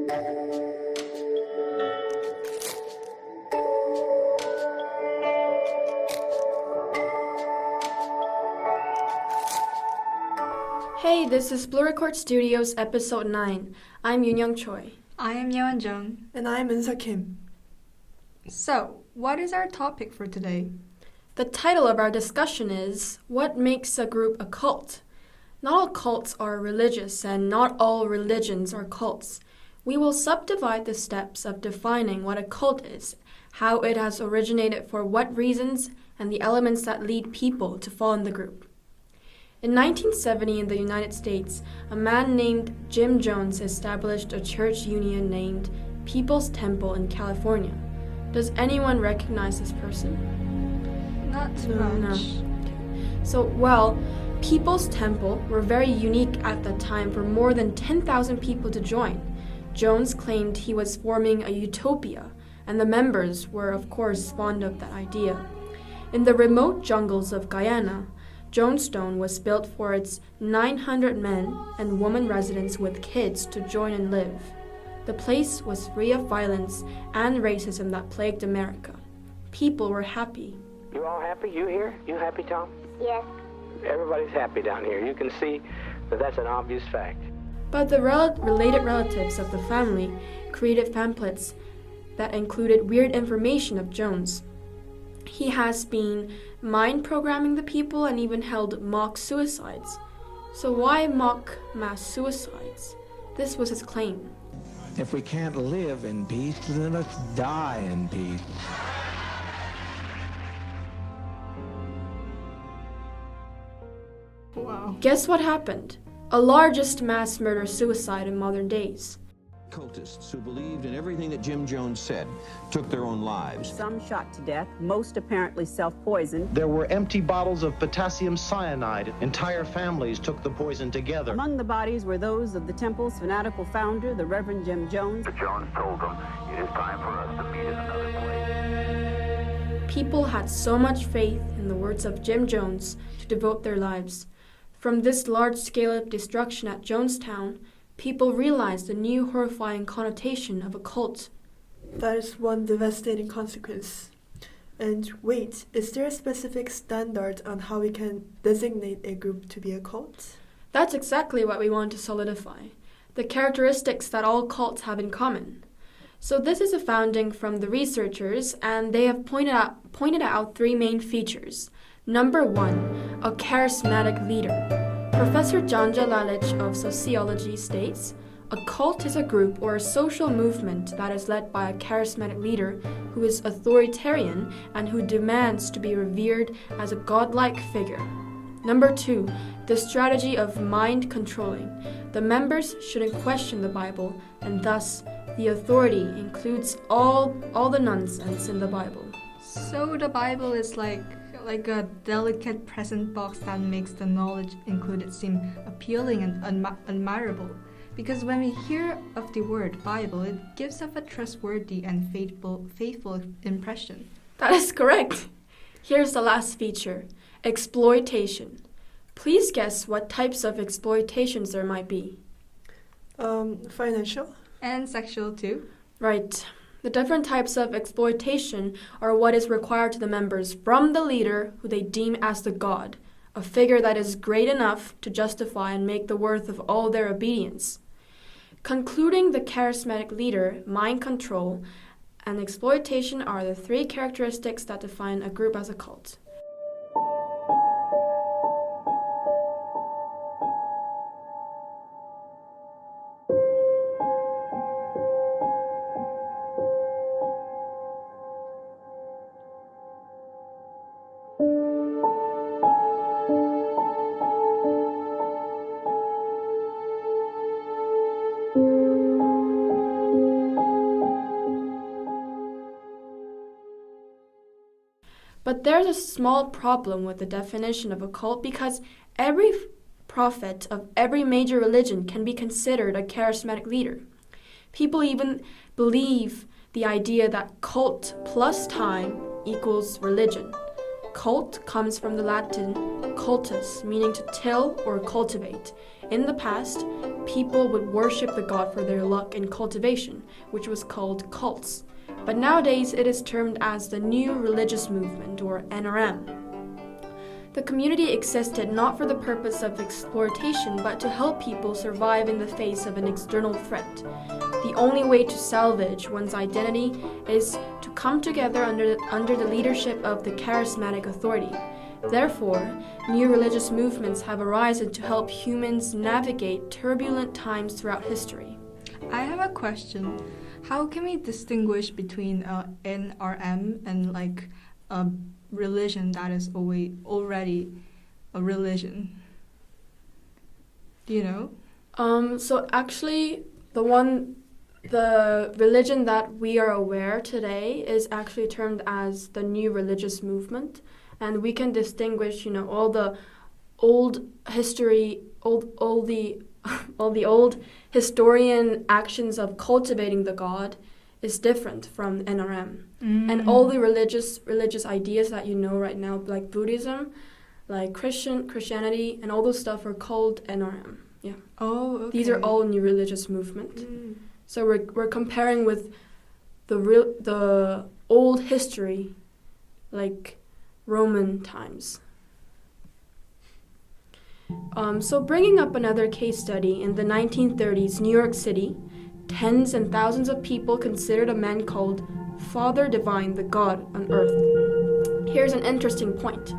Hey, this is BlueRecord Studios episode 9. I'm Yoon Choi. I am Yeon Jung. And I'm Insa Kim. So, what is our topic for today? The title of our discussion is, What Makes a Group a Cult? Not all cults are religious, and not all religions are cults. We will subdivide the steps of defining what a cult is, how it has originated, for what reasons, and the elements that lead people to fall in the group. In 1970 in the United States, a man named Jim Jones established a church union named People's Temple in California. Does anyone recognize this person? Not too much. So, People's Temple were very unique at the time for more than 10,000 people to join. Jones claimed he was forming a utopia, and the members were, of course, fond of that idea. In the remote jungles of Guyana, Jonestown was built for its 900 men and women residents with kids to join and live. The place was free of violence and racism that plagued America. People were happy. You all happy? You here? You happy, Tom? Yes. Everybody's happy down here. You can see that that's an obvious fact. But the related relatives of the family created pamphlets that included weird information of Jones. He has been mind programming the people and even held mock suicides. So why mock mass suicides? This was his claim. If we can't live in peace, then let's die in peace. Wow. Guess what happened? A largest mass murder-suicide in modern days. Cultists who believed in everything that Jim Jones said took their own lives. Some shot to death, most apparently self-poisoned. There were empty bottles of potassium cyanide. Entire families took the poison together. Among the bodies were those of the temple's fanatical founder, the Reverend Jim Jones. Jones told them, "It is time for us to meet in another place." People had so much faith in the words of Jim Jones to devote their lives. From this large scale of destruction at Jonestown, people realized the new horrifying connotation of a cult. That is one devastating consequence. And wait, is there a specific standard on how we can designate a group to be a cult? That's exactly what we want to solidify, the characteristics that all cults have in common. So this is a founding from the researchers, and they have pointed out three main features. Number 1, a charismatic leader. Professor Janja Lalich of sociology states, a cult is a group or a social movement that is led by a charismatic leader who is authoritarian and who demands to be revered as a godlike figure. Number 2, the strategy of mind controlling. The members shouldn't question the Bible, and thus the authority includes all the nonsense in the Bible. So the Bible is like a delicate present box that makes the knowledge included seem appealing and admirable. Because when we hear of the word Bible, it gives us a trustworthy and faithful impression. That is correct. Here's the last feature, exploitation. Please guess what types of exploitations there might be. Financial? And sexual too. Right. The different types of exploitation are what is required to the members from the leader who they deem as the god, a figure that is great enough to justify and make the worth of all their obedience. Concluding, the charismatic leader, mind control, and exploitation are the three characteristics that define a group as a cult. But there's a small problem with the definition of a cult because every prophet of every major religion can be considered a charismatic leader. People even believe the idea that cult plus time equals religion. Cult comes from the Latin cultus, meaning to till or cultivate. In the past, people would worship the god for their luck in cultivation, which was called cults. But nowadays it is termed as the New Religious Movement, or NRM. The community existed not for the purpose of exploitation, but to help people survive in the face of an external threat. The only way to salvage one's identity is to come together under the leadership of the charismatic authority. Therefore, new religious movements have arisen to help humans navigate turbulent times throughout history. I have a question. How can we distinguish between NRM and like a religion that is already a religion? Do you know? So actually, the religion that we are aware today is actually termed as the New Religious Movement, and we can distinguish, all the old history, all the old historian actions of cultivating the god is different from NRM. And all the religious ideas that you know right now, like Buddhism, like Christianity, and all those stuff are called NRM. Yeah. Oh, okay. These are all new religious movement. So we're comparing with the old history, like Roman times. So bringing up another case study, in the 1930s, New York City, tens and thousands of people considered a man called Father Divine the God on earth. Here's an interesting point.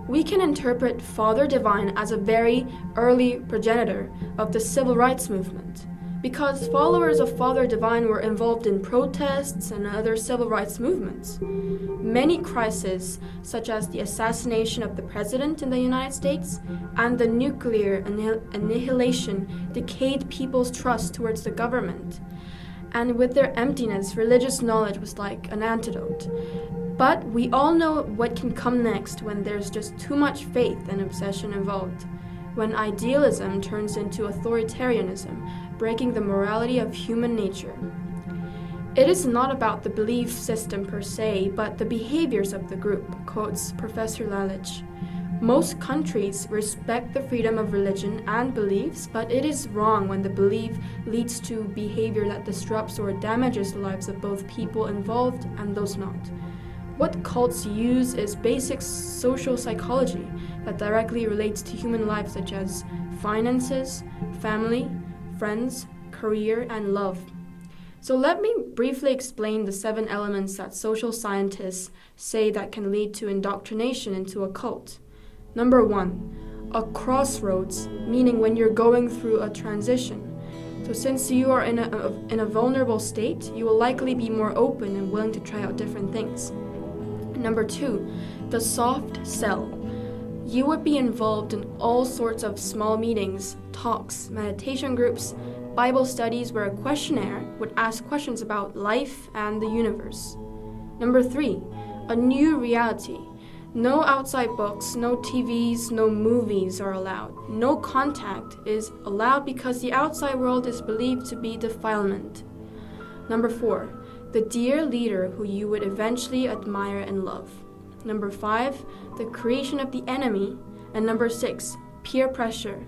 We can interpret Father Divine as a very early progenitor of the civil rights movement, because followers of Father Divine were involved in protests and other civil rights movements. Many crises, such as the assassination of the president in the United States and the nuclear annihilation, decayed people's trust towards the government. And with their emptiness, religious knowledge was like an antidote. But we all know what can come next when there's just too much faith and obsession involved, when idealism turns into authoritarianism, breaking the morality of human nature. It is not about the belief system per se, but the behaviors of the group, quotes Professor Lalich. Most countries respect the freedom of religion and beliefs, but it is wrong when the belief leads to behavior that disrupts or damages the lives of both people involved and those not. What cults use is basic social psychology that directly relates to human life, such as finances, family, friends, career, and love. So let me briefly explain the 7 elements that social scientists say that can lead to indoctrination into a cult. Number 1, a crossroads, meaning when you're going through a transition. So since you are in a vulnerable state, you will likely be more open and willing to try out different things. Number 2, the soft sell. You would be involved in all sorts of small meetings, talks, meditation groups, Bible studies where a questionnaire would ask questions about life and the universe. Number 3, a new reality. No outside books, no TVs, no movies are allowed. No contact is allowed because the outside world is believed to be defilement. Number 4, the dear leader who you would eventually admire and love. Number 5, the creation of the enemy. And number 6, peer pressure.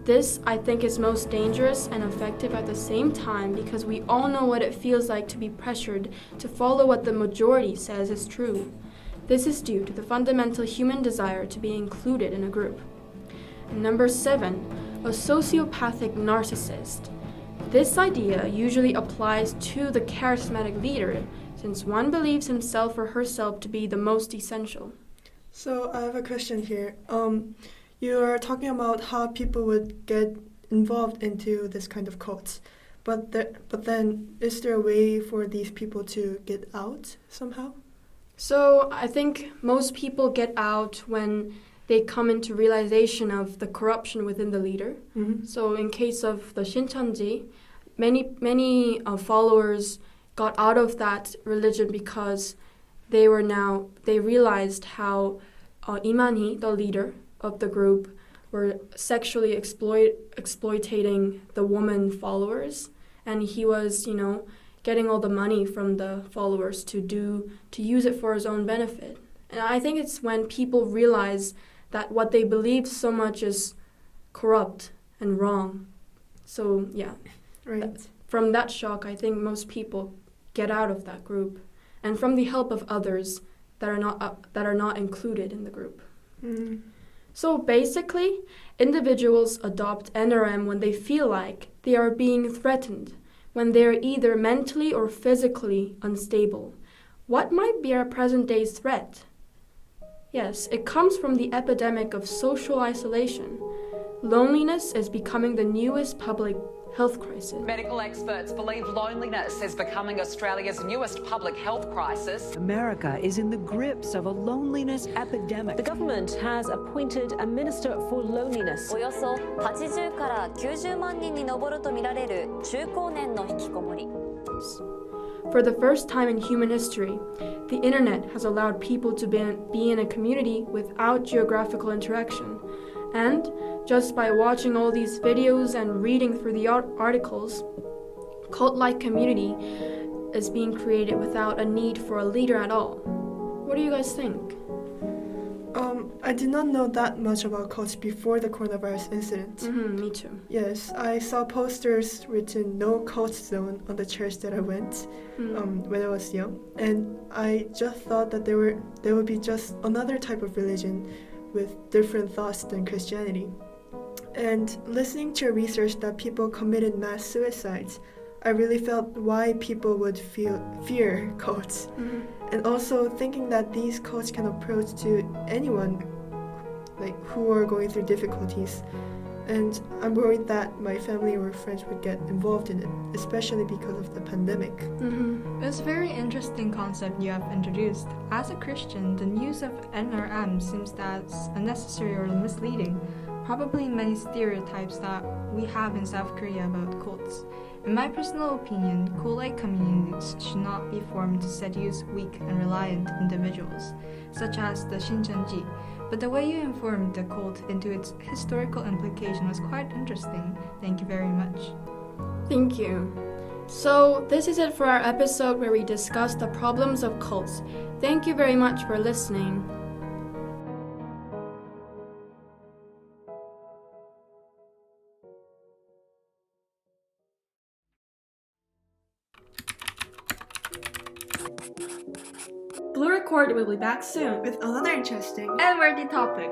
This, I think, is most dangerous and effective at the same time because we all know what it feels like to be pressured to follow what the majority says is true. This is due to the fundamental human desire to be included in a group. And number 7, a sociopathic narcissist. This idea usually applies to the charismatic leader, since one believes himself or herself to be the most essential. So I have a question here. You are talking about how people would get involved into this kind of cults, but then is there a way for these people to get out somehow? So I think most people get out when they come into realization of the corruption within the leader. Mm-hmm. So in case of the Shincheonji, many followers got out of that religion because they realized how Imani, the leader of the group, were sexually exploiting the woman followers, and he was, getting all the money from the followers to use it for his own benefit. And I think it's when people realize that what they believe so much is corrupt and wrong. So yeah, Right. from that shock, I think most people get out of that group, and from the help of others that are not included in the group. Mm. So basically, individuals adopt NRM when they feel like they are being threatened, when they are either mentally or physically unstable. What might be our present-day threat? Yes, it comes from the epidemic of social isolation. Loneliness is becoming the newest public health crisis. Medical experts believe loneliness is becoming Australia's newest public health crisis. America is in the grips of a loneliness epidemic. The government has appointed a minister for loneliness. およそ80から90万人に上るとみられる中高年の引きこもり。For the first time in human history, the internet has allowed people to be in a community without geographical interaction. And just by watching all these videos and reading through the articles, cult-like community is being created without a need for a leader at all. What do you guys think? I did not know that much about cults before the coronavirus incident. Me too. Yes, I saw posters written "No Cult Zone" on the church that I went when I was young, and I just thought that there would be just another type of religion with different thoughts than Christianity. And listening to research that people committed mass suicides, I really felt why people would fear cults. And also thinking that these cults can approach to anyone who are going through difficulties. And I'm worried that my family or friends would get involved in it, especially because of the pandemic. It's a very interesting concept you have introduced. As a Christian, the news of NRM seems that's unnecessary or misleading. Probably many stereotypes that we have in South Korea about cults. In my personal opinion, cult-like communities should not be formed to seduce weak and reliant individuals, such as the Shincheonji. But the way you informed the cult into its historical implication was quite interesting. Thank you very much. Thank you. So this is it for our episode where we discussed the problems of cults. Thank you very much for listening. BlueRecord will be back soon With another interesting And worthy topic.